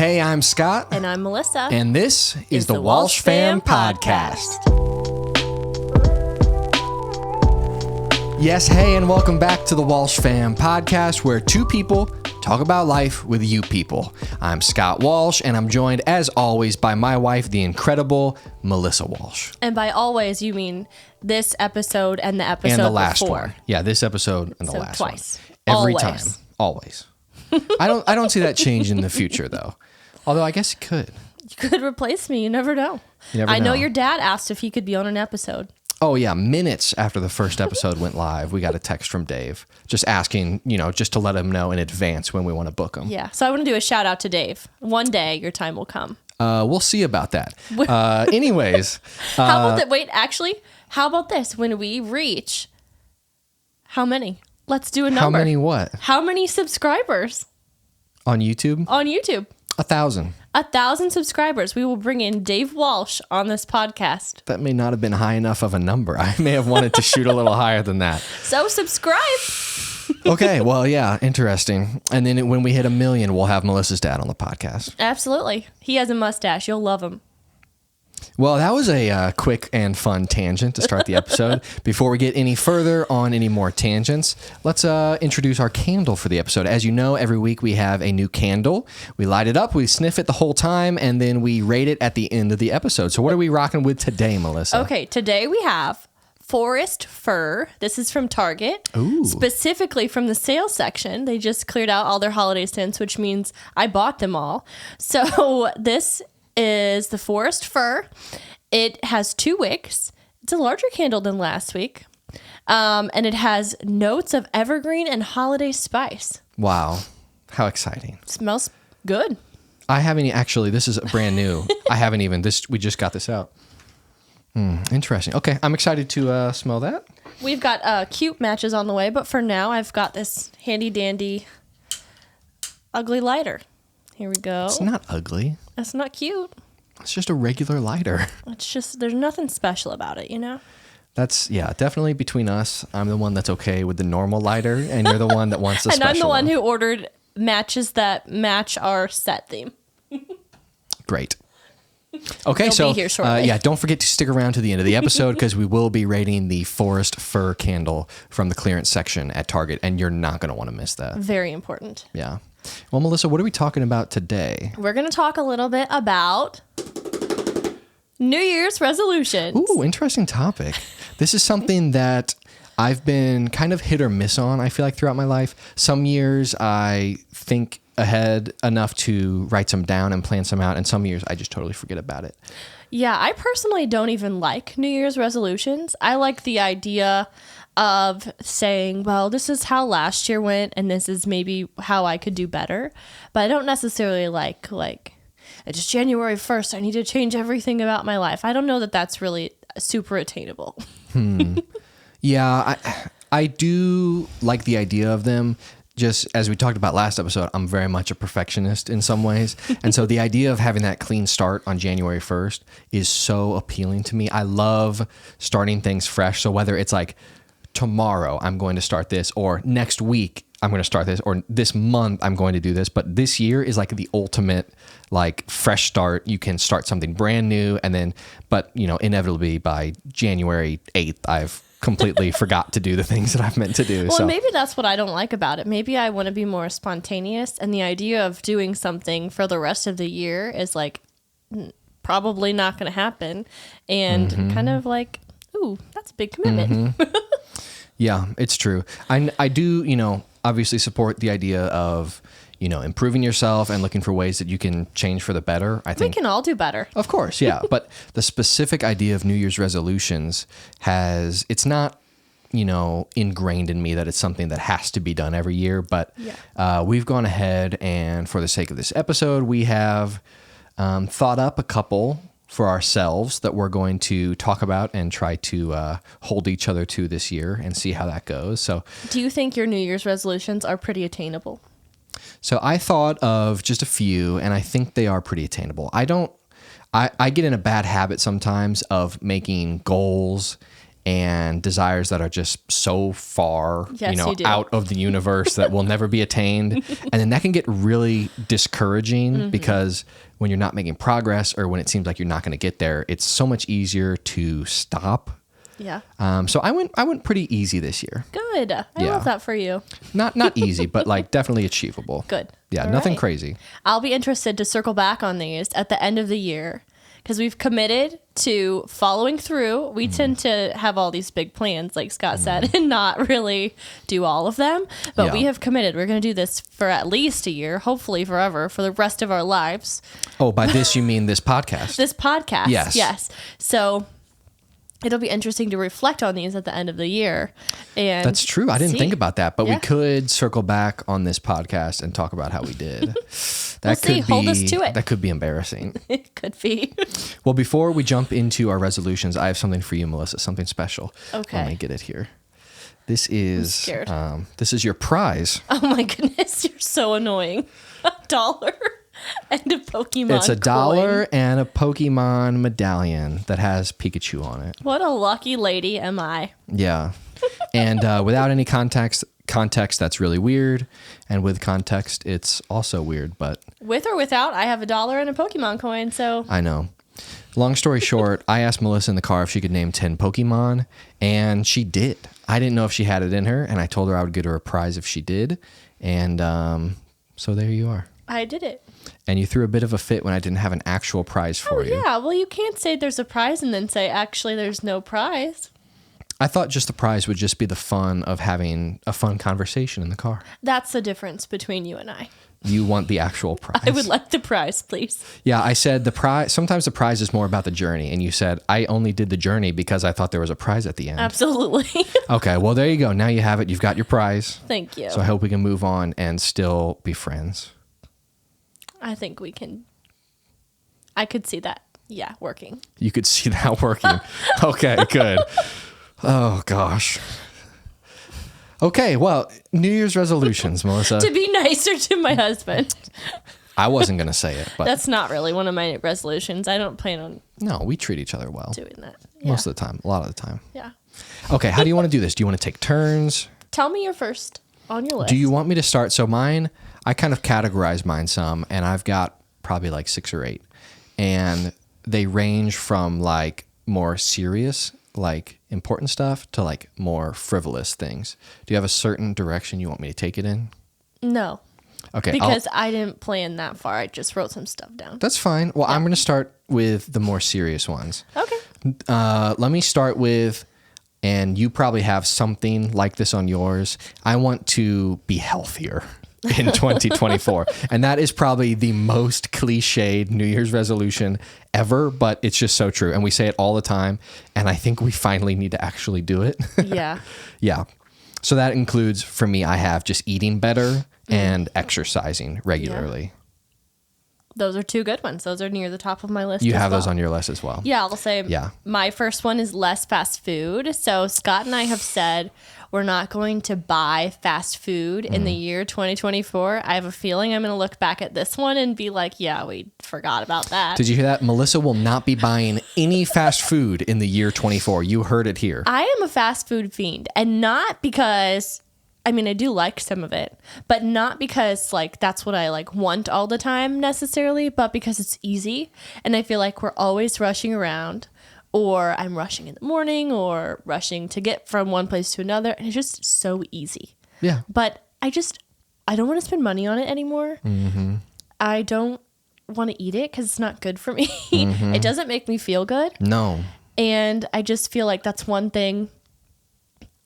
Hey, I'm Scott. And I'm Melissa. And this is the Walsh Fam Podcast. Yes, hey, and welcome back to the Walsh Fam Podcast, where two people talk about life with you people. I'm Scott Walsh, and I'm joined, as always, by my wife, the incredible Melissa Walsh. And by always, you mean this episode and the episode And the last before. one. Yeah, this episode and the last twice. one. Every Always. time. Always. I don't see that change in the future, though. Although I guess it could. You could replace me. You never know. You never I know know. your dad asked if he could be on an episode. Oh, yeah. Minutes after the first episode went live, we got a text from Dave just asking, just to let him know in advance when we want to book him. Yeah. So I want to do a shout out to Dave. One day your time will come. We'll see about that. Anyways. How about that? Wait, actually, how about this? When we reach how many? Let's do a number. How many what? How many subscribers? On YouTube? On YouTube. 1,000. 1,000 subscribers. We will bring in Dave Walsh on this podcast. That may not have been high enough of a number. I may have wanted to shoot a little higher than that. So subscribe. Okay, well, yeah, interesting. And then when we hit 1 million, we'll have Melissa's dad on the podcast. Absolutely. He has a mustache. You'll love him. Well, that was a quick and fun tangent to start the episode. Before we get any further on any more tangents, let's introduce our candle for the episode. As you know, every week we have a new candle. We light it up, we sniff it the whole time, and then we rate it at the end of the episode. So what are we rocking with today, Melissa? Okay, today we have Forest Fir. This is from Target. Ooh. Specifically from the sales section. They just cleared out all their holiday scents, which means I bought them all. So this is the Forest Fir. It has 2 wicks. It's a larger candle than last week. And it has notes of evergreen and holiday spice. Wow. How exciting. It smells good. I haven't actually, this is brand new. We just got this out. Interesting. Okay, I'm excited to smell that. We've got cute matches on the way, but for now I've got this handy dandy ugly lighter. Here we go. It's not ugly. That's not cute. It's just a regular lighter. It's just, there's nothing special about it, you know? That's, yeah, definitely between us. I'm the one that's okay with the normal lighter, and you're the one that wants the And special I'm the one who ordered matches that match our set theme. Great. Okay, They'll so be here shortly. don't forget to stick around to the end of the episode because we will be rating the Forest Fir candle from the clearance section at Target, and you're not going to want to miss that. Very important. Yeah. Well, Melissa, what are we talking about today? We're going to talk a little bit about New Year's resolutions. Ooh, interesting topic. This is something that I've been kind of hit or miss on, I feel like, throughout my life. Some years I think ahead enough to write some down and plan some out, and some years I just totally forget about it. Yeah, I personally don't even like New Year's resolutions. I like the idea of saying, well, this is how last year went, and this is maybe how I could do better. But I don't necessarily like it's January 1st, I need to change everything about my life. I don't know that that's really super attainable. Yeah, I do like the idea of them. Just as we talked about last episode, I'm very much a perfectionist in some ways. And so the idea of having that clean start on January 1st is so appealing to me. I love starting things fresh. So whether it's like tomorrow I'm going to start this, or next week I'm going to start this, or this month I'm going to do this. But this year is like the ultimate like fresh start. You can start something brand new, and then, but inevitably by January 8th, I've completely forgot to do the things that I've meant to do. Well, so maybe that's what I don't like about it. Maybe I want to be more spontaneous, and the idea of doing something for the rest of the year is like probably not going to happen, and kind of like, ooh, that's a big commitment. Yeah, it's true. I do, obviously support the idea of, improving yourself and looking for ways that you can change for the better. I think We can all do better. Of course, yeah. But the specific idea of New Year's resolutions it's not, ingrained in me that it's something that has to be done every year. But we've gone ahead, and for the sake of this episode, we have thought up a couple for ourselves that we're going to talk about and try to hold each other to this year and see how that goes. So, Do you think your New Year's resolutions are pretty attainable? So I thought of just a few, and I think they are pretty attainable. I get in a bad habit sometimes of making goals and desires that are just so far, Yes, you do. out of the universe that will never be attained. And then that can get really discouraging because when you're not making progress or when it seems like you're not going to get there, it's so much easier to stop. Yeah. So I went pretty easy this year. Good. I Yeah. love that for you. Not easy, but like definitely achievable. Good. Yeah, All nothing right. crazy. I'll be interested to circle back on these at the end of the year because we've committed to following through. We tend to have all these big plans, like Scott said, and not really do all of them. But Yeah. we have committed. We're going to do this for at least a year, hopefully forever, for the rest of our lives. Oh, by this you mean this podcast? This podcast. Yes. Yes. So it'll be interesting to reflect on these at the end of the year. And That's true. I didn't see. think about that, but we Yeah. could circle back on this podcast and talk about how we did. That see. Hold us to it. That could be embarrassing. It could be. Well, before we jump into our resolutions, I have something for you, Melissa. Something special. Okay. Let me get it here. This is scared. this is your prize. Oh my goodness, you're so annoying. $1 and a Pokemon It's $1 coin. and a Pokemon medallion that has Pikachu on it. What a lucky lady am I? Yeah. And without any context, that's really weird. And with context, it's also weird, but With or without, I have $1 and a Pokemon coin, so I know. Long story short, I asked Melissa in the car if she could name 10 Pokemon, and she did. I didn't know if she had it in her, and I told her I would get her a prize if she did. And so there you are. I did it. And you threw a bit of a fit when I didn't have an actual prize for you. Yeah, well, you can't say there's a prize and then say, actually, there's no prize. I thought just the prize would just be the fun of having a fun conversation in the car. That's the difference between you and I. You want the actual prize. I would like the prize, please. Yeah, I said the prize. Sometimes the prize is more about the journey, and you said I only did the journey because I thought there was a prize at the end. Absolutely. Okay, well there you go. Now you have it. You've got your prize. Thank you. So I hope we can move on and still be friends. I think we can. I could see that. Yeah, working. You could see that working. Okay, good. Oh gosh. Okay, well, New Year's resolutions, Melissa. To be nicer to my husband. I wasn't gonna say it, but That's not really one of my resolutions. I don't plan on no, we treat each other well doing that. Yeah. most of the time. A lot of the time. Yeah. Okay, how do you want to do this? Do you want to take turns? Tell me your first on your list. Do you want me to start? So mine, I kind of categorize mine some, and I've got probably like 6 or 8, and they range from like more serious, like important stuff, to like more frivolous things. Do you have a certain direction you want me to take it in? No, Okay, because I didn't plan that far. I just wrote some stuff down. that's fine. Well, I'm going to start with the more serious ones. Okay. Let me start with, and you probably have something like this on yours. I want to be healthier in 2024. And that is probably the most cliched New Year's resolution ever, but it's just so true. And we say it all the time. And I think we finally need to actually do it. Yeah. Yeah. So that includes, for me, I have just eating better and exercising regularly. Those are 2 good ones. Those are near the top of my list. You as have those well. on your list as well. Yeah, I'll say Yeah. my first one is less fast food. So Scott and I have said we're not going to buy fast food in the year 2024. I have a feeling I'm going to look back at this one and be like, yeah, we forgot about that. Did you hear that? Melissa will not be buying any fast food in the year 24. You heard it here. I am a fast food fiend, and not because, I mean, I do like some of it, but not because like that's what I like want all the time necessarily, but because it's easy. And I feel like we're always rushing around, or I'm rushing in the morning or rushing to get from one place to another. And it's just so easy. Yeah. But I don't want to spend money on it anymore. Mm-hmm. I don't want to eat it because it's not good for me. Mm-hmm. It doesn't make me feel good. No. And I just feel like that's one thing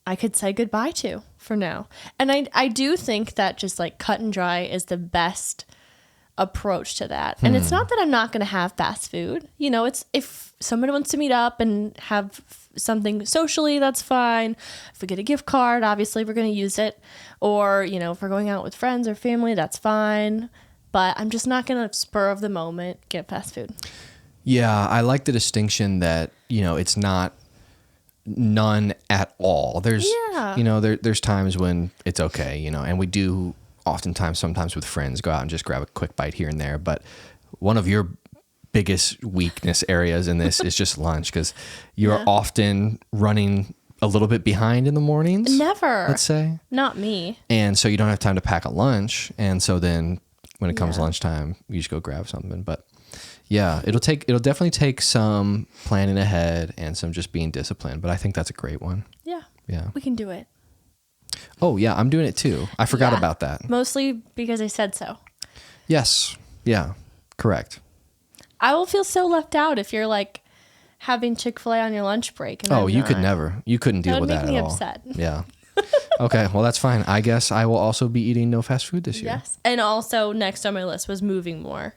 I could say goodbye to for now. And I do think that just like cut and dry is the best approach to that. And it's not that I'm not going to have fast food. You know, it's if somebody wants to meet up and have something socially, that's fine. If we get a gift card, obviously we're going to use it. Or, you know, if we're going out with friends or family, that's fine. But I'm just not going to spur of the moment get fast food. Yeah, I like the distinction that, you know, it's not none at all. There's, Yeah. you know, there's times when it's okay, you know, and we do oftentimes, sometimes with friends, go out and just grab a quick bite here and there. But one of your biggest weakness areas in this is just lunch, because you're often running a little bit behind in the mornings. Never. Let's say. Not me. And so you don't have time to pack a lunch. And so then when it comes lunchtime, you just go grab something. But yeah, it'll definitely take some planning ahead and some just being disciplined. But I think that's a great one. Yeah. Yeah. We can do it. Oh yeah, I'm doing it too. I forgot about that. Mostly because I said so. Yes. Yeah. Correct. I will feel so left out if you're like having Chick-fil-A on your lunch break. And You could never. You couldn't deal with that at all. That would make me upset. Yeah. Okay. Well, that's fine. I guess I will also be eating no fast food this year. Yes. And also next on my list was moving more.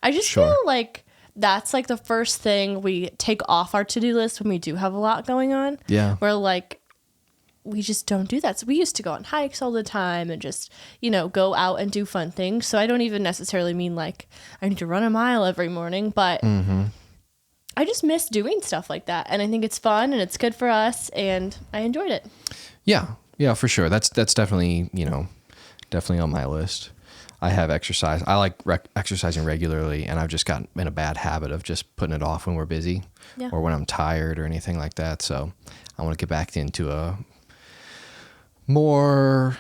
I just feel like that's like the first thing we take off our to-do list when we do have a lot going on. Yeah. Where like we just don't do that. So we used to go on hikes all the time and just, go out and do fun things. So I don't even necessarily mean like I need to run a mile every morning, but I just miss doing stuff like that. And I think it's fun and it's good for us and I enjoyed it. Yeah. Yeah, for sure. That's definitely, definitely on my list. I have exercise. I like exercising regularly, and I've just gotten in a bad habit of just putting it off when we're busy or when I'm tired or anything like that. So I want to get back into a more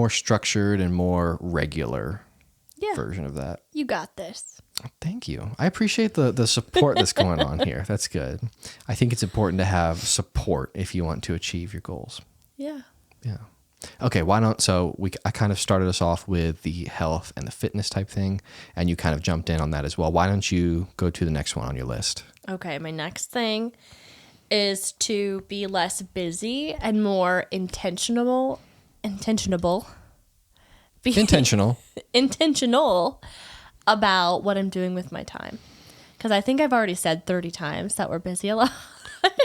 structured and more regular version of that. You got this. Thank you. I appreciate the support that's going on here. That's good. I think it's important to have support if you want to achieve your goals. Yeah. Yeah. Okay, I kind of started us off with the health and the fitness type thing, and you kind of jumped in on that as well. Why don't you go to the next one on your list? Okay, my next thing is to be less busy and more intentional about what I'm doing with my time. Because I think I've already said 30 times that we're busy a lot.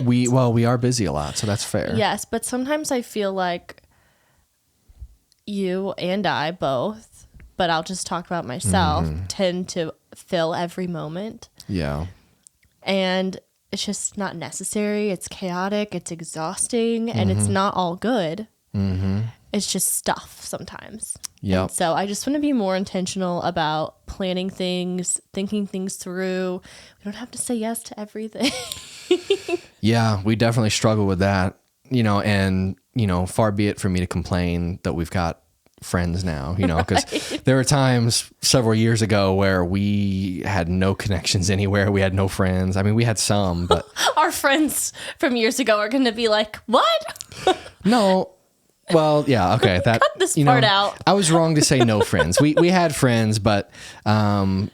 We are busy a lot, so that's fair. Yes, but sometimes I feel like you and I both, but I'll just talk about myself, tend to fill every moment. Yeah. And it's just not necessary. It's chaotic. It's exhausting. And it's not all good. It's just stuff sometimes. Yeah. So I just want to be more intentional about planning things, thinking things through. We don't have to say yes to everything. Yeah, we definitely struggle with that, and, far be it for me to complain that we've got friends now, because there were times several years ago where we had no connections anywhere. We had no friends. I mean, we had some, but our friends from years ago are going to be like, what? No. Well, yeah, okay. Cut this part out. I was wrong to say no friends. We had friends, but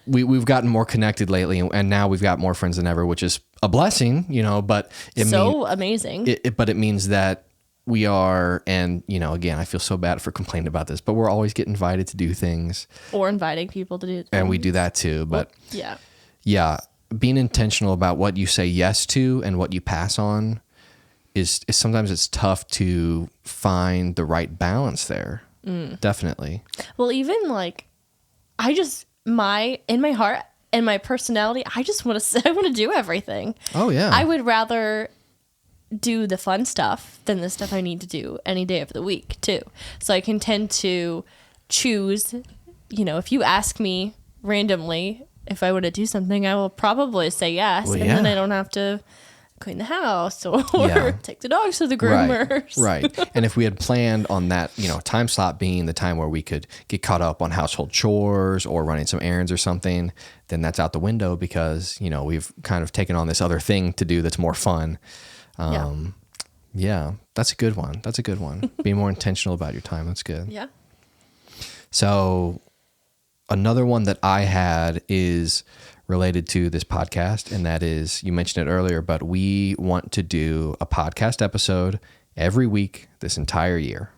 we've gotten more connected lately, and now we've got more friends than ever, which is a blessing, but amazing. But it means that we are, and again, I feel so bad for complaining about this, but we're always getting invited to do things, or inviting people to do things. And we do that too. But yeah, being intentional about what you say yes to and what you pass on is sometimes it's tough to find the right balance there. Definitely. Well, even like, in my heart and my personality, I want to do everything. Oh yeah. I would rather do the fun stuff than the stuff I need to do any day of the week too. So I can tend to choose, if you ask me randomly if I want to do something, I will probably say yes. Well, then I don't have to clean the house or take the dogs to the groomers. Right. And if we had planned on that, time slot being the time where we could get caught up on household chores or running some errands or something, then that's out the window because, we've kind of taken on this other thing to do that's more fun. Yeah, that's a good one. Be more intentional about your time. That's good. Yeah. So another one that I had is related to this podcast, and that is, you mentioned it earlier, but we want to do a podcast episode every week this entire year.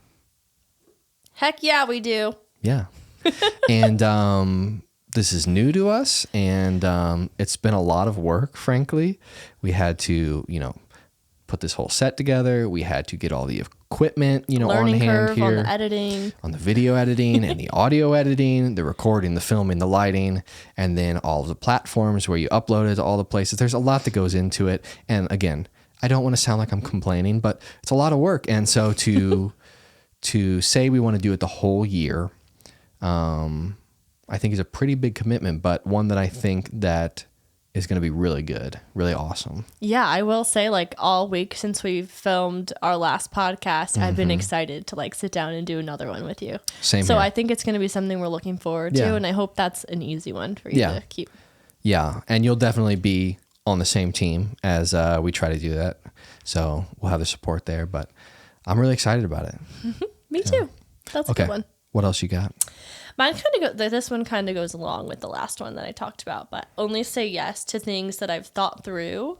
Heck yeah, we do. Yeah. And this is new to us, and it's been a lot of work, frankly. We had to, put this whole set together. We had to get all the equipment, Learning on hand curve, here. on the editing. On the video editing and the audio editing, the recording, the filming, the lighting, and then all of the platforms where you upload it to all the places. There's a lot that goes into it. And again, I don't want to sound like I'm complaining, but it's a lot of work. And so to say we want to do it the whole year, I think is a pretty big commitment, but one that I think that is going to be really good, really awesome. Yeah, I will say, like, all week since we filmed our last podcast, I've been excited to like sit down and do another one with you. Same So here. I think it's going to be something we're looking forward Yeah. to, and I hope that's an easy one for you Yeah. to keep. Yeah, and you'll definitely be on the same team as we try to do that. So we'll have the support there, but I'm really excited about it. Me too. That's a Okay, good one. what else you got? Mine kind of this one kind of goes along with the last one that I talked about, but only say yes to things that I've thought through,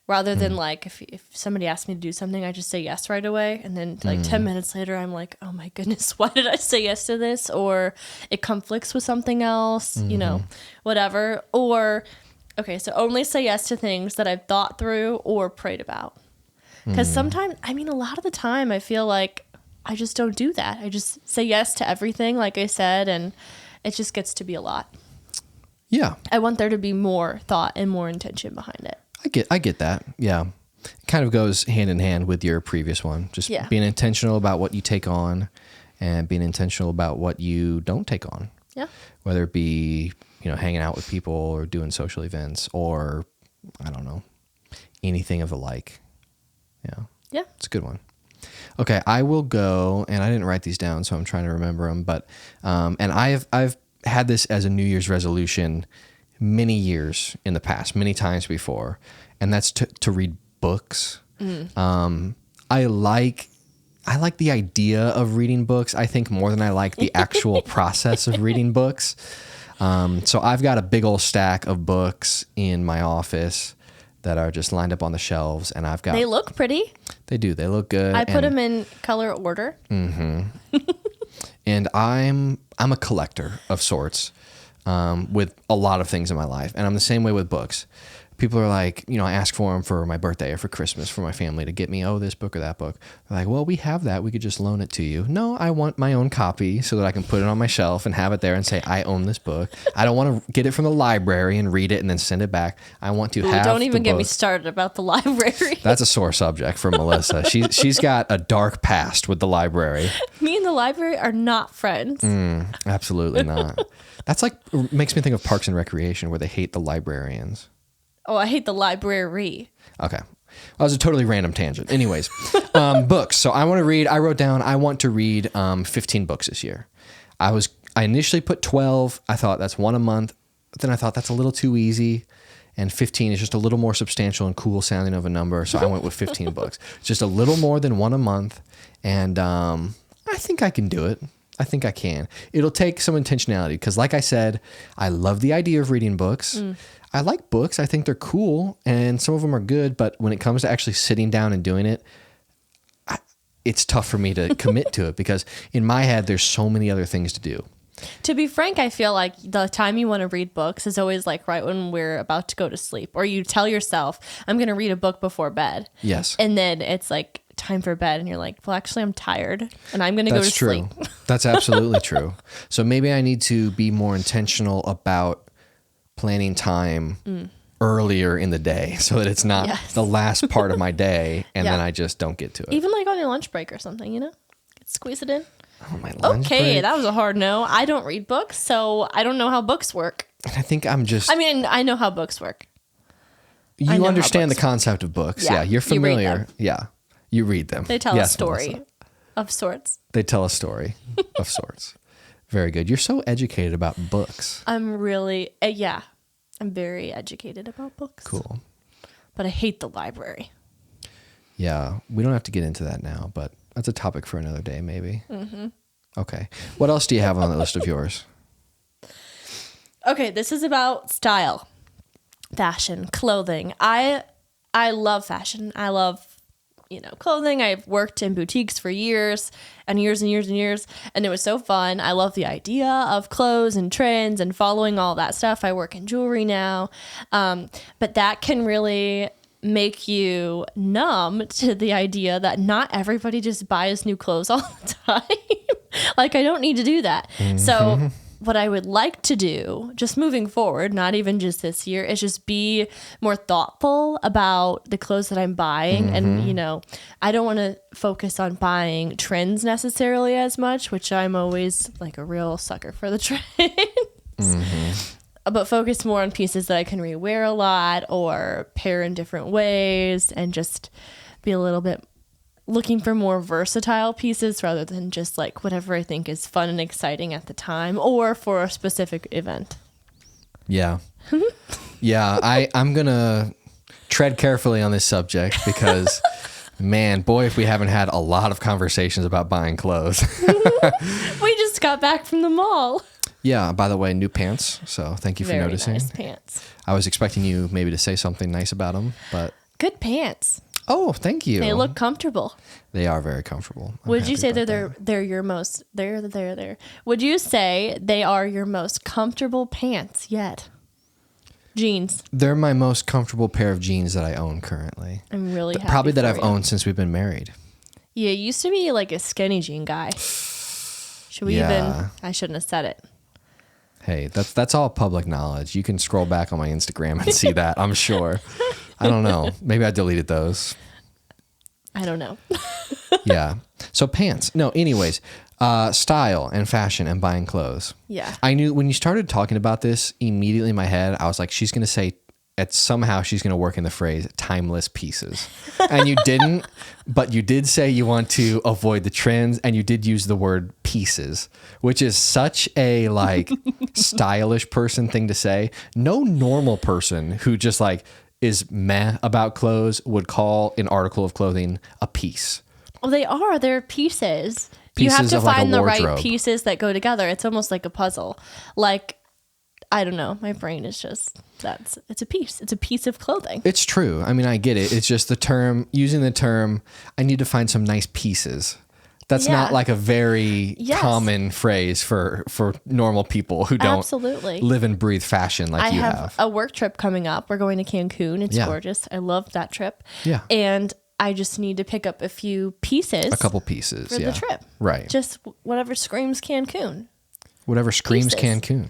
rather than like if somebody asks me to do something, I just say yes right away, and then like 10 minutes later, I'm like, oh my goodness, why did I say yes to this? Or it conflicts with something else, you know, whatever. Or okay, so only say yes to things that I've thought through or prayed about, because sometimes, I mean, a lot of the time, I feel like I just don't do that. I just say yes to everything, like I said, and it just gets to be a lot. Yeah, I want there to be more thought and more intention behind it. I get that. Yeah, it kind of goes hand in hand with your previous one. Just Yeah. being intentional about what you take on, and being intentional about what you don't take on. Yeah. Whether it be, you know, hanging out with people or doing social events, or I don't know, anything of the like. Yeah. Yeah. It's a good one. Okay, I will go, and I didn't write these down, so I'm trying to remember them. But and I've had this as a New Year's resolution many years in the past, many times before, and that's to read books. I like the idea of reading books, I think, more than I like the actual process of reading books. So I've got a big old stack of books in my office that are just lined up on the shelves, and I've got. They look pretty. They do. They look good. I put them in color order. And I'm a collector of sorts, with a lot of things in my life, and I'm the same way with books. People are like, you know, I ask for them for my birthday or for Christmas for my family to get me, this book or that book. They're like, well, we have that. We could just loan it to you. No, I want my own copy so that I can put it on my shelf and have it there and say, I own this book. I don't want to get it from the library and read it and then send it back. I want to have Don't even the get me book. started about the library. That's a sore subject for Melissa. She's got a dark past with the library. Me and the library are not friends. Absolutely not. That's like, makes me think of Parks and Recreation where they hate the librarians. Oh, I hate the library. Okay. That was a totally random tangent. Anyways, books. So I wrote down, I want to read 15 books this year. I initially put 12. I thought that's one a month. But then I thought that's a little too easy. And 15 is just a little more substantial and cool sounding of a number. So I went with 15 books. Just a little more than one a month. And I think I can do it. I think I can. It'll take some intentionality because, like I said, I love the idea of reading books. I like books. I think they're cool, and some of them are good. But when it comes to actually sitting down and doing it, it's tough for me to commit to it because in my head, there's so many other things to do. To be frank, I feel like the time you want to read books is always like right when we're about to go to sleep, or you tell yourself, I'm going to read a book before bed. Yes. And then it's like time for bed, and you're like, well, actually, I'm tired, and I'm going to go to true. sleep. That's absolutely true. So maybe I need to be more intentional about planning time earlier in the day so that it's not the last part of my day and then I just don't get to it. Even like on your lunch break or something, you know? Squeeze it in. Oh, my lunch Okay, break. that was a hard no. I don't read books, so I don't know how books work. I think I'm just... I mean, I know how books work. I You know how understand the books concept of books. Yeah, Yeah, you're you read familiar. them. Yeah, you read them. They tell Yes, a story Melissa. of sorts. They tell a story of sorts. Very good. You're so educated about books. I'm really, I'm very educated about books. Cool. But I hate the library. Yeah, we don't have to get into that now, but that's a topic for another day, maybe. Okay. What else do you have on the list of yours? Okay, this is about style, fashion, clothing. I love fashion. I love, clothing. I've worked in boutiques for years and years and years and years, and it was so fun. I love the idea of clothes and trends and following all that stuff. I work in jewelry now, but that can really make you numb to the idea that not everybody just buys new clothes all the time. Like, I don't need to do that. So what I would like to do, just moving forward, not even just this year, is just be more thoughtful about the clothes that I'm buying. And, I don't want to focus on buying trends necessarily as much, which I'm always like a real sucker for the trends. but focus more on pieces that I can rewear a lot or pair in different ways, and just be a little bit looking for more versatile pieces rather than just like whatever I think is fun and exciting at the time or for a specific event. Yeah. Yeah, I'm going to tread carefully on this subject because, man, boy, if we haven't had a lot of conversations about buying clothes. We just got back from the mall. Yeah, by the way, new pants, so thank you for noticing. Nice pants. I was expecting you maybe to say something nice about them, but... Good pants. Oh, thank you. They look comfortable. They are very comfortable. Would you say that they're your most... Would you say they are your most comfortable pants yet? Jeans. They're my most comfortable pair of jeans that I own currently. I'm really happy Probably that for I've you. owned since we've been married. Yeah, you used to be like a skinny jean guy. Should we even... I shouldn't have said it. Hey, that's all public knowledge. You can scroll back on my Instagram and see that, I'm sure. I don't know. Maybe I deleted those. I don't know. Yeah. So pants. No, anyways, style and fashion and buying clothes. Yeah. I knew when you started talking about this, immediately in my head, I was like, she's going to say, somehow she's going to work in the phrase timeless pieces. And you didn't, but you did say you want to avoid the trends, and you did use the word pieces, which is such a like stylish person thing to say. No normal person who just like is meh about clothes would call an article of clothing a piece. Well, they're pieces. You Pieces have to of, like, a find the right wardrobe. pieces that go together. It's almost like a puzzle. Like, I don't know. My brain is just, it's a piece. It's a piece of clothing. It's true. I mean, I get it. It's just using the term, I need to find some nice pieces. That's not like a very common phrase for normal people who don't Absolutely. live and breathe fashion like you I have. have a work trip coming up. We're going to Cancun. It's Yeah. gorgeous. I love that trip. Yeah. And I just need to pick up a few pieces. A couple pieces. For the trip. Right. Just whatever screams Cancun. Whatever screams pieces. Cancun.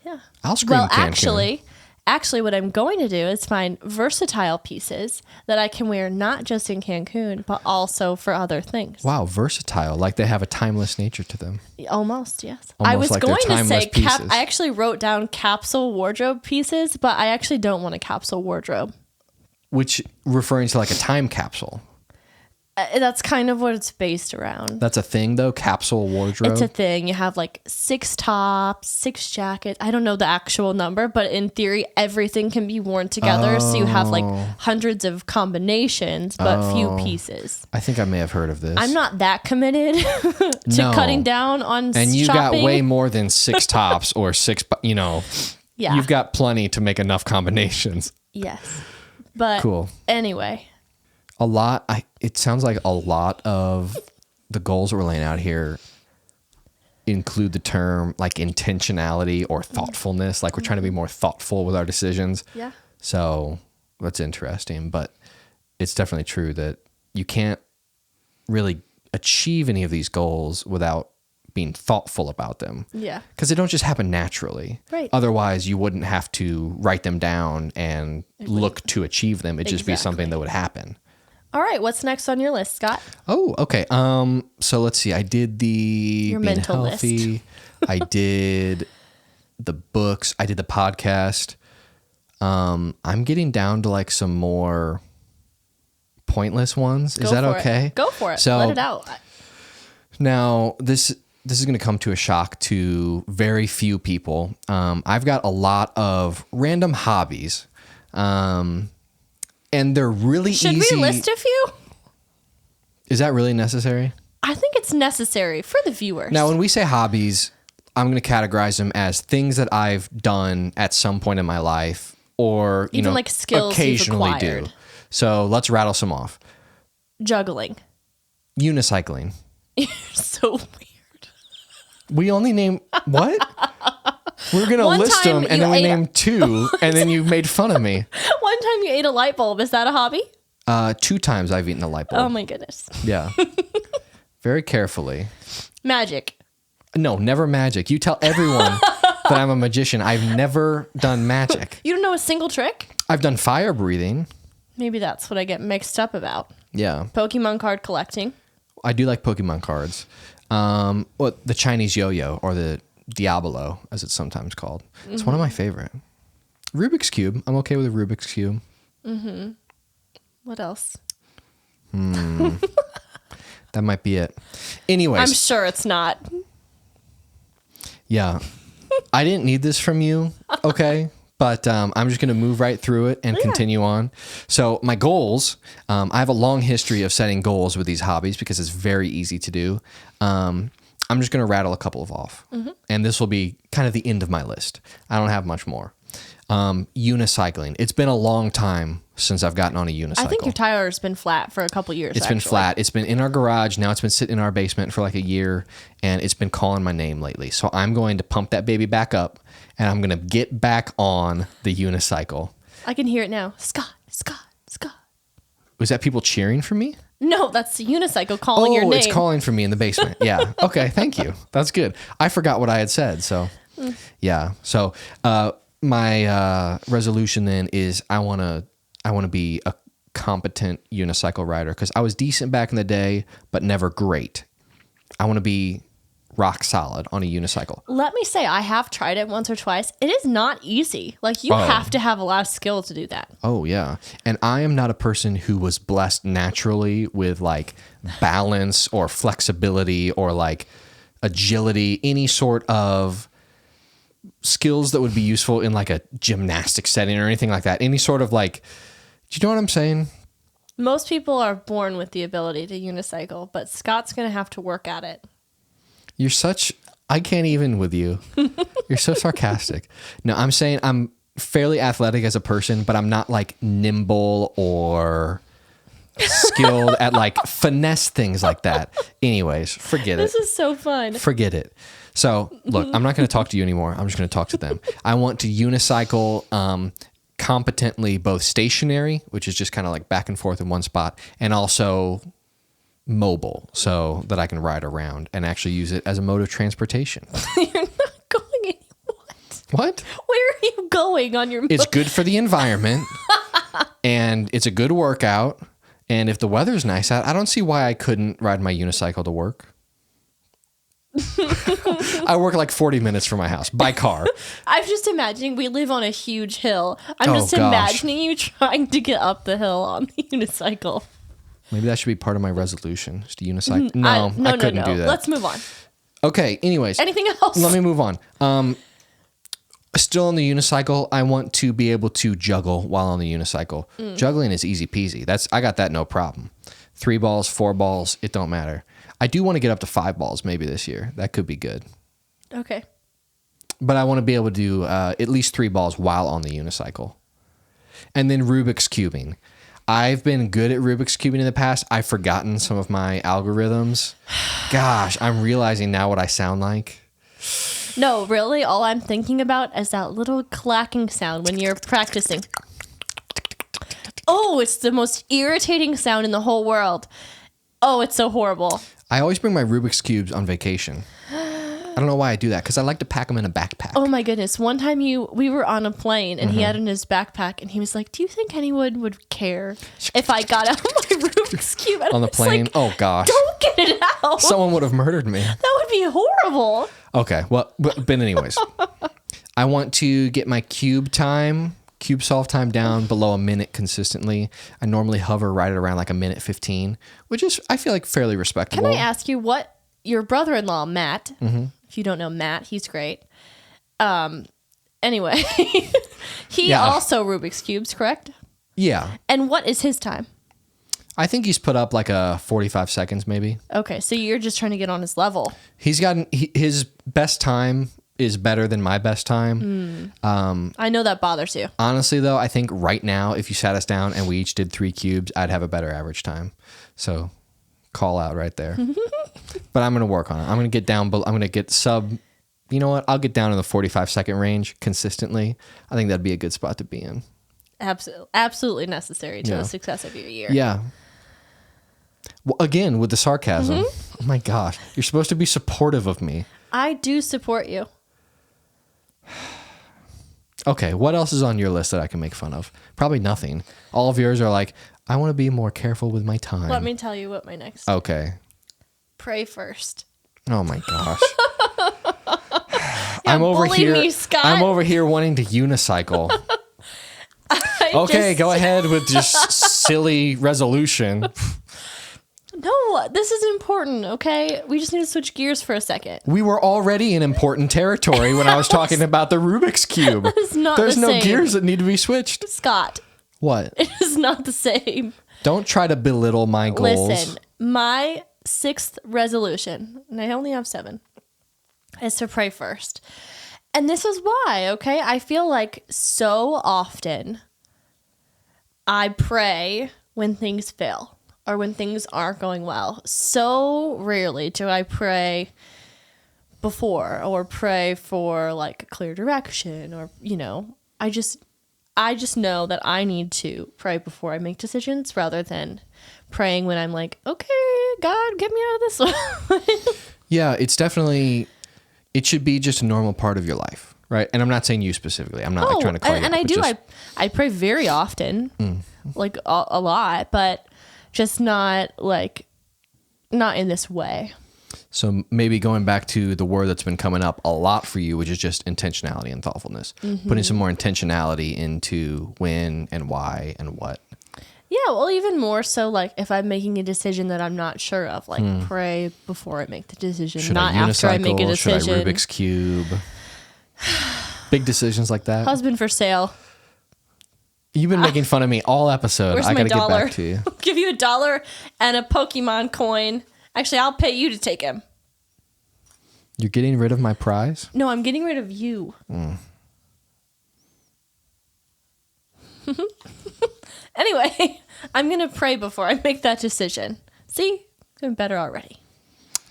Yeah. I'll scream Cancun. Actually, what I'm going to do is find versatile pieces that I can wear not just in Cancun, but also for other things. Wow, versatile. Like they have a timeless nature to them. Almost, yes. Almost I was like they're going to timeless say, pieces. I actually wrote down capsule wardrobe pieces, but I actually don't want a capsule wardrobe. Which referring to like a time capsule. That's kind of what it's based around. That's a thing though, capsule wardrobe. It's a thing. You have like 6 tops, 6 jackets. I don't know the actual number, but in theory, everything can be worn together. So you have like hundreds of combinations, but few pieces. I think I may have heard of this. I'm not that committed to cutting down on and you shopping. got way more than 6 tops or 6, Yeah. You've got plenty to make enough combinations. Yes. But Cool. Anyway. It sounds like a lot of the goals that we're laying out here include the term like intentionality or thoughtfulness. Like we're trying to be more thoughtful with our decisions. Yeah. So that's interesting, but it's definitely true that you can't really achieve any of these goals without being thoughtful about them. Yeah. Because they don't just happen naturally. Right. Otherwise, you wouldn't have to write them down and look to achieve them. It'd just be something that would happen. All right. What's next on your list, Scott? Oh, okay. So let's see. I did the being mental healthy. list. I did the books. I did the podcast. I'm getting down to like some more pointless ones. Is that okay? Go for it. So let it out. now this is going to come to a shock to very few people. I've got a lot of random hobbies. And they're really easy. Should we list a few? Is that really necessary? I think it's necessary for the viewers. Now, when we say hobbies, I'm going to categorize them as things that I've done at some point in my life or, Even like skills occasionally you've acquired. do. So let's rattle some off. Juggling. Unicycling. You're so weird. We only name what? We're going to One list time them and you then we ate named 2 and then you made fun of me. One time you ate a light bulb. Is that a hobby? 2 times I've eaten a light bulb. Oh my goodness. Yeah. Very carefully. Magic. No, never magic. You tell everyone that I'm a magician. I've never done magic. You don't know a single trick? I've done fire breathing. Maybe that's what I get mixed up about. Yeah. Pokemon card collecting. I do like Pokemon cards. The Chinese yo-yo or the Diabolo, as it's sometimes called. It's one of my favorite. Rubik's Cube. I'm okay with a Rubik's Cube. What else? That might be it. Anyways. I'm sure it's not. Yeah. I didn't need this from you, okay? But I'm just going to move right through it and continue on. So my goals, I have a long history of setting goals with these hobbies because it's very easy to do. I'm just going to rattle a couple of off. And this will be kind of the end of my list. I don't have much more. Unicycling. It's been a long time since I've gotten on a unicycle. I think your tire's been flat for a couple years. It's been flat. It's been in our garage. Now it's been sitting in our basement for like a year, and it's been calling my name lately. So I'm going to pump that baby back up, and I'm going to get back on the unicycle. I can hear it now. Scott, Scott, Scott. Was that people cheering for me? No, that's the unicycle calling your name. Oh, it's calling for me in the basement. Yeah. Okay. Thank you. That's good. I forgot what I had said. So, yeah. So, my resolution then is I want to be a competent unicycle rider because I was decent back in the day, but never great. I want to be rock solid on a unicycle. Let me say, I have tried it once or twice. It is not easy. Like, you have to have a lot of skill to do that. Oh, yeah. And I am not a person who was blessed naturally with like balance or flexibility or like agility, any sort of skills that would be useful in like a gymnastic setting or anything like that. Any sort of like, do you know what I'm saying? Most people are born with the ability to unicycle, but Scott's going to have to work at it. I can't even with you. You're so sarcastic. No, I'm saying I'm fairly athletic as a person, but I'm not like nimble or skilled at like finesse things like that. Anyways, forget it. This is so fun. Forget it. So, look, I'm not going to talk to you anymore. I'm just going to talk to them. I want to unicycle competently, both stationary, which is just kind of like back and forth in one spot, and also mobile so that I can ride around and actually use it as a mode of transportation. You're not going anywhere. What? Where are you going on your It's good for the environment and it's a good workout. And if the weather's nice out, I don't see why I couldn't ride my unicycle to work. I work like 40 minutes from my house by car. I'm just imagining we live on a huge hill. I'm Oh, just gosh. imagining you trying to get up the hill on the unicycle. Maybe that should be part of my resolution. Just a unicycle. No, I couldn't do that. Let's move on. Okay, anyways. Anything else? Let me move on. Still on the unicycle, I want to be able to juggle while on the unicycle. Juggling is easy peasy. I got that no problem. 3 balls, 4 balls, it don't matter. I do want to get up to 5 balls maybe this year. That could be good. Okay. But I want to be able to do at least 3 balls while on the unicycle. And then Rubik's Cubing. I've been good at Rubik's Cubing in the past. I've forgotten some of my algorithms. Gosh, I'm realizing now what I sound like. No, really, all I'm thinking about is that little clacking sound when you're practicing. Oh, it's the most irritating sound in the whole world. Oh, it's so horrible. I always bring my Rubik's Cubes on vacation. I don't know why I do that, because I like to pack them in a backpack. Oh my goodness. One time we were on a plane and he had it in his backpack and he was like, do you think anyone would care if I got out my Rubik's Cube? And On the I was plane? like, Oh, gosh. don't get it out. Someone would have murdered me. That would be horrible. Okay, well, but anyways. I want to get my cube solve time down below a minute consistently. I normally hover right at around like a minute 15, which is, I feel like, fairly respectable. Can I ask you what your brother-in-law, Matt, if you don't know Matt, he's great. Anyway, he also Rubik's Cubes, correct? Yeah. And what is his time? I think he's put up like a 45 seconds maybe. Okay, so you're just trying to get on his level. He's gotten, his best time is better than my best time. I know that bothers you. Honestly, though, I think right now, if you sat us down and we each did 3 cubes, I'd have a better average time. So call out right there. But I'm going to work on it. I'm going to get down, I'm going to get you know what? I'll get down in the 45-second range consistently. I think that'd be a good spot to be in. Absolutely necessary to the success of your year. Yeah. Well, again, with the sarcasm. Oh my gosh. You're supposed to be supportive of me. I do support you. Okay, what else is on your list that I can make fun of? Probably nothing. All of yours are like, I want to be more careful with my time. Let me tell you what my next. Okay. Pray first. Oh my gosh. I'm over bully here. me, Scott. I'm over here wanting to unicycle. Okay, go ahead with your silly resolution. No, this is important, okay? We just need to switch gears for a second. We were already in important territory when I was talking about the Rubik's Cube. It's not There's the no same. gears that need to be switched. Scott, What? it is not the same. Don't try to belittle my goals. Listen, my 6th resolution, and I only have 7, is to pray first. And this is why, okay? I feel like so often I pray when things fail or when things aren't going well. So rarely do I pray before or pray for like clear direction or, I just know that I need to pray before I make decisions rather than praying when I'm like, okay, God, get me out of this one. Yeah, it's definitely, it should be just a normal part of your life, right? And I'm not saying you specifically. I'm not like trying to call you and out, I but do. just- I pray very often, like a lot, but just not in this way. So maybe going back to the word that's been coming up a lot for you, which is just intentionality and thoughtfulness, putting some more intentionality into when and why and what. Yeah, well, even more so, like if I'm making a decision that I'm not sure of, like pray before I make the decision, Should not I after I make a unicycle? decision. Should I Rubik's Cube? Big decisions like that. Husband for sale. You've been making fun of me all episode. Where's I my got to get dollar? back to you. I'll give you $1 and a Pokemon coin. Actually, I'll pay you to take him. You're getting rid of my prize? No, I'm getting rid of you. Anyway, I'm going to pray before I make that decision. See? Doing better already.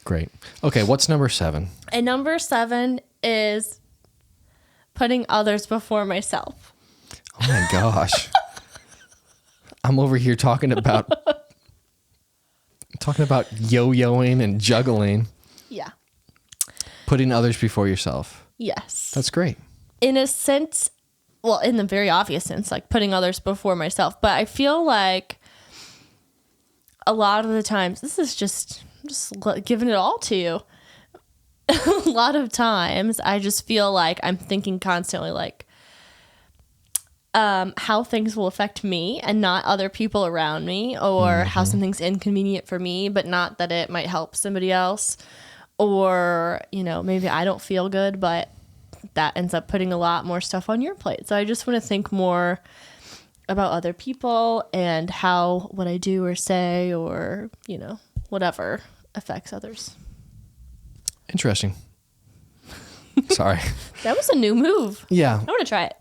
Great. Okay, what's number 7? And number 7 is putting others before myself. Oh my gosh. I'm over here talking about yo-yoing and juggling, Yeah. putting others before yourself. Yes. That's great. In a sense, well, in the very obvious sense, like putting others before myself. But I feel like a lot of the times, this is just giving it all to you. A lot of times, I just feel like I'm thinking constantly like how things will affect me and not other people around me, or how something's inconvenient for me, but not that it might help somebody else. Or, maybe I don't feel good, but that ends up putting a lot more stuff on your plate. So I just want to think more about other people and how what I do or say or, whatever affects others. Interesting. Sorry. That was a new move. Yeah. I want to try it.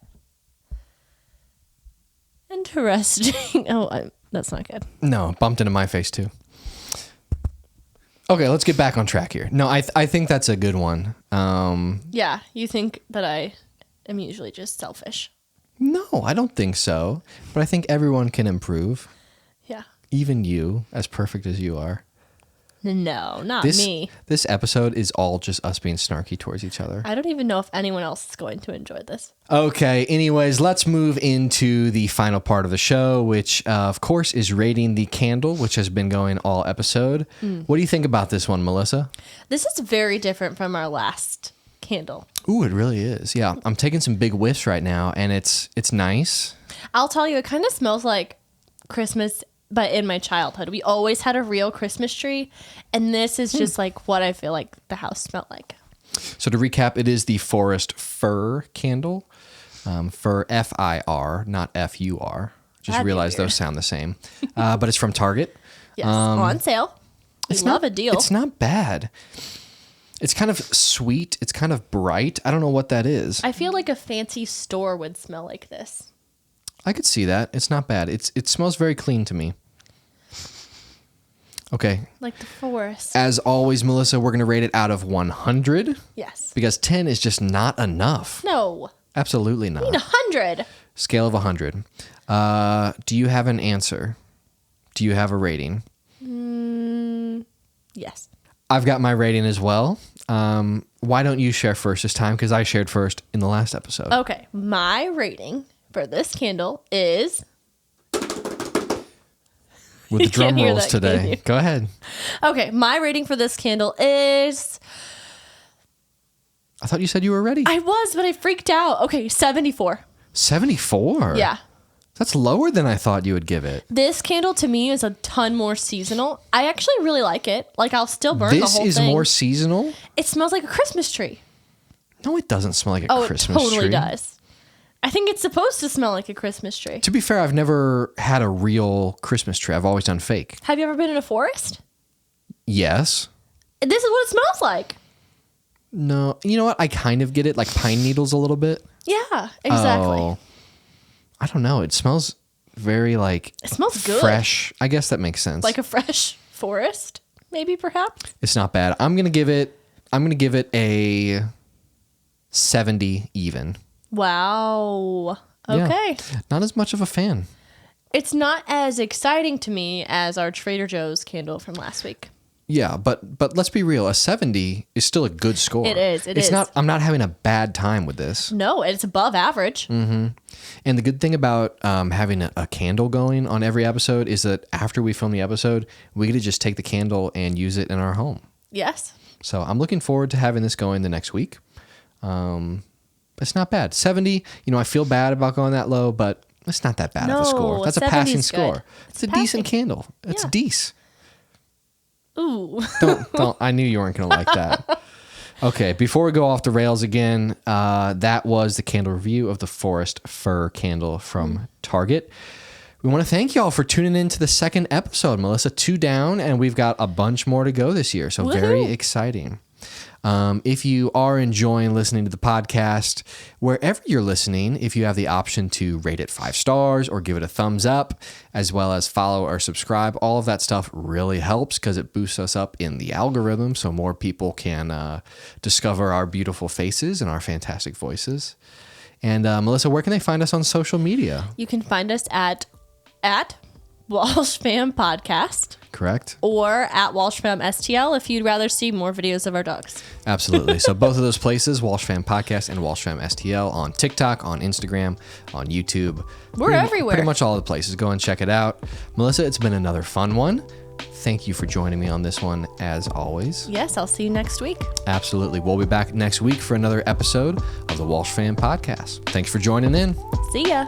Interesting. That's not good. No, bumped into my face too. Okay, let's get back on track here. No, I think that's a good one. Yeah, you think that I am usually just selfish. No, I don't think so. But I think everyone can improve. Yeah. Even you, as perfect as you are. No, not This me. This episode is all just us being snarky towards each other. I don't even know if anyone else is going to enjoy this. Okay, anyways, let's move into the final part of the show, which, of course, is rating the candle, which has been going all episode. What do you think about this one, Melissa? This is very different from our last candle. Ooh, it really is. Yeah, I'm taking some big whiffs right now, and it's nice. I'll tell you, it kind of smells like Christmas, but in my childhood. We always had a real Christmas tree, and this is just like what I feel like the house smelled like. So to recap, it is the Forest Fir candle. Fir, F-I-R, not F-U-R. Just That'd be realized weird. those sound the same. But it's from Target. Yes, on sale. We love a deal. It's not bad. It's kind of sweet. It's kind of bright. I don't know what that is. I feel like a fancy store would smell like this. I could see that. It's not bad. It smells very clean to me. Okay. Like the forest. As always, Melissa, we're going to rate it out of 100 Yes. because 10 is just not enough. No. Absolutely not. 100. Scale of 100. Do you have an answer? Do you have a rating? Yes. I've got my rating as well. Why don't you share first this time? Because I shared first in the last episode. Okay. My rating for this candle is... With the You drum can't hear rolls that, can today. you? Go ahead. Okay, my rating for this candle is I thought you said you were ready. I was, but I freaked out. Okay, 74. 74? Yeah. That's lower than I thought you would give it. This candle to me is a ton more seasonal. I actually really like it. Like, I'll still burn the whole thing. This is more seasonal? It smells like a Christmas tree. No, it doesn't smell like a Christmas tree. Oh, it totally does. I think it's supposed to smell like a Christmas tree. To be fair, I've never had a real Christmas tree. I've always done fake. Have you ever been in a forest? Yes. This is what it smells like. No. You know what? I kind of get it. Like pine needles a little bit. Yeah, exactly. Oh, I don't know. It smells very like... It smells good. Fresh. I guess that makes sense. Like a fresh forest, maybe, perhaps? It's not bad. I'm going to give it a 70 even. Wow. Okay. Yeah. Not as much of a fan. It's not as exciting to me as our Trader Joe's candle from last week. Yeah, but let's be real. A 70 is still a good score. It is. It's not. I'm not having a bad time with this. No, it's above average. Mm-hmm. And the good thing about having a candle going on every episode is that after we film the episode, we get to just take the candle and use it in our home. Yes. So I'm looking forward to having this going the next week. It's not bad. 70. You know, I feel bad about going that low, but it's not that bad of a score. That's a passing score. It's a decent candle. It's decent. Ooh. Don't. I knew you weren't going to like that. Okay, before we go off the rails again, that was the candle review of the Forest Fir candle from Target. We want to thank y'all for tuning in to the second episode, Melissa. 2 down, and we've got a bunch more to go this year, so very exciting. If you are enjoying listening to the podcast, wherever you're listening, if you have the option to rate it 5 stars or give it a thumbs up, as well as follow or subscribe, all of that stuff really helps because it boosts us up in the algorithm so more people can discover our beautiful faces and our fantastic voices. And Melissa, where can they find us on social media? You can find us at Walsh Fam Podcast. Correct. Or at Walsh Fam STL if you'd rather see more videos of our dogs. Absolutely. So both of those places, Walsh Fam Podcast and Walsh Fam STL, on TikTok, on Instagram, on YouTube. We're everywhere. Pretty much all the places. Go and check it out. Melissa, it's been another fun one. Thank you for joining me on this one, as always. Yes, I'll see you next week. Absolutely. We'll be back next week for another episode of the Walsh Fam Podcast. Thanks for joining in. See ya.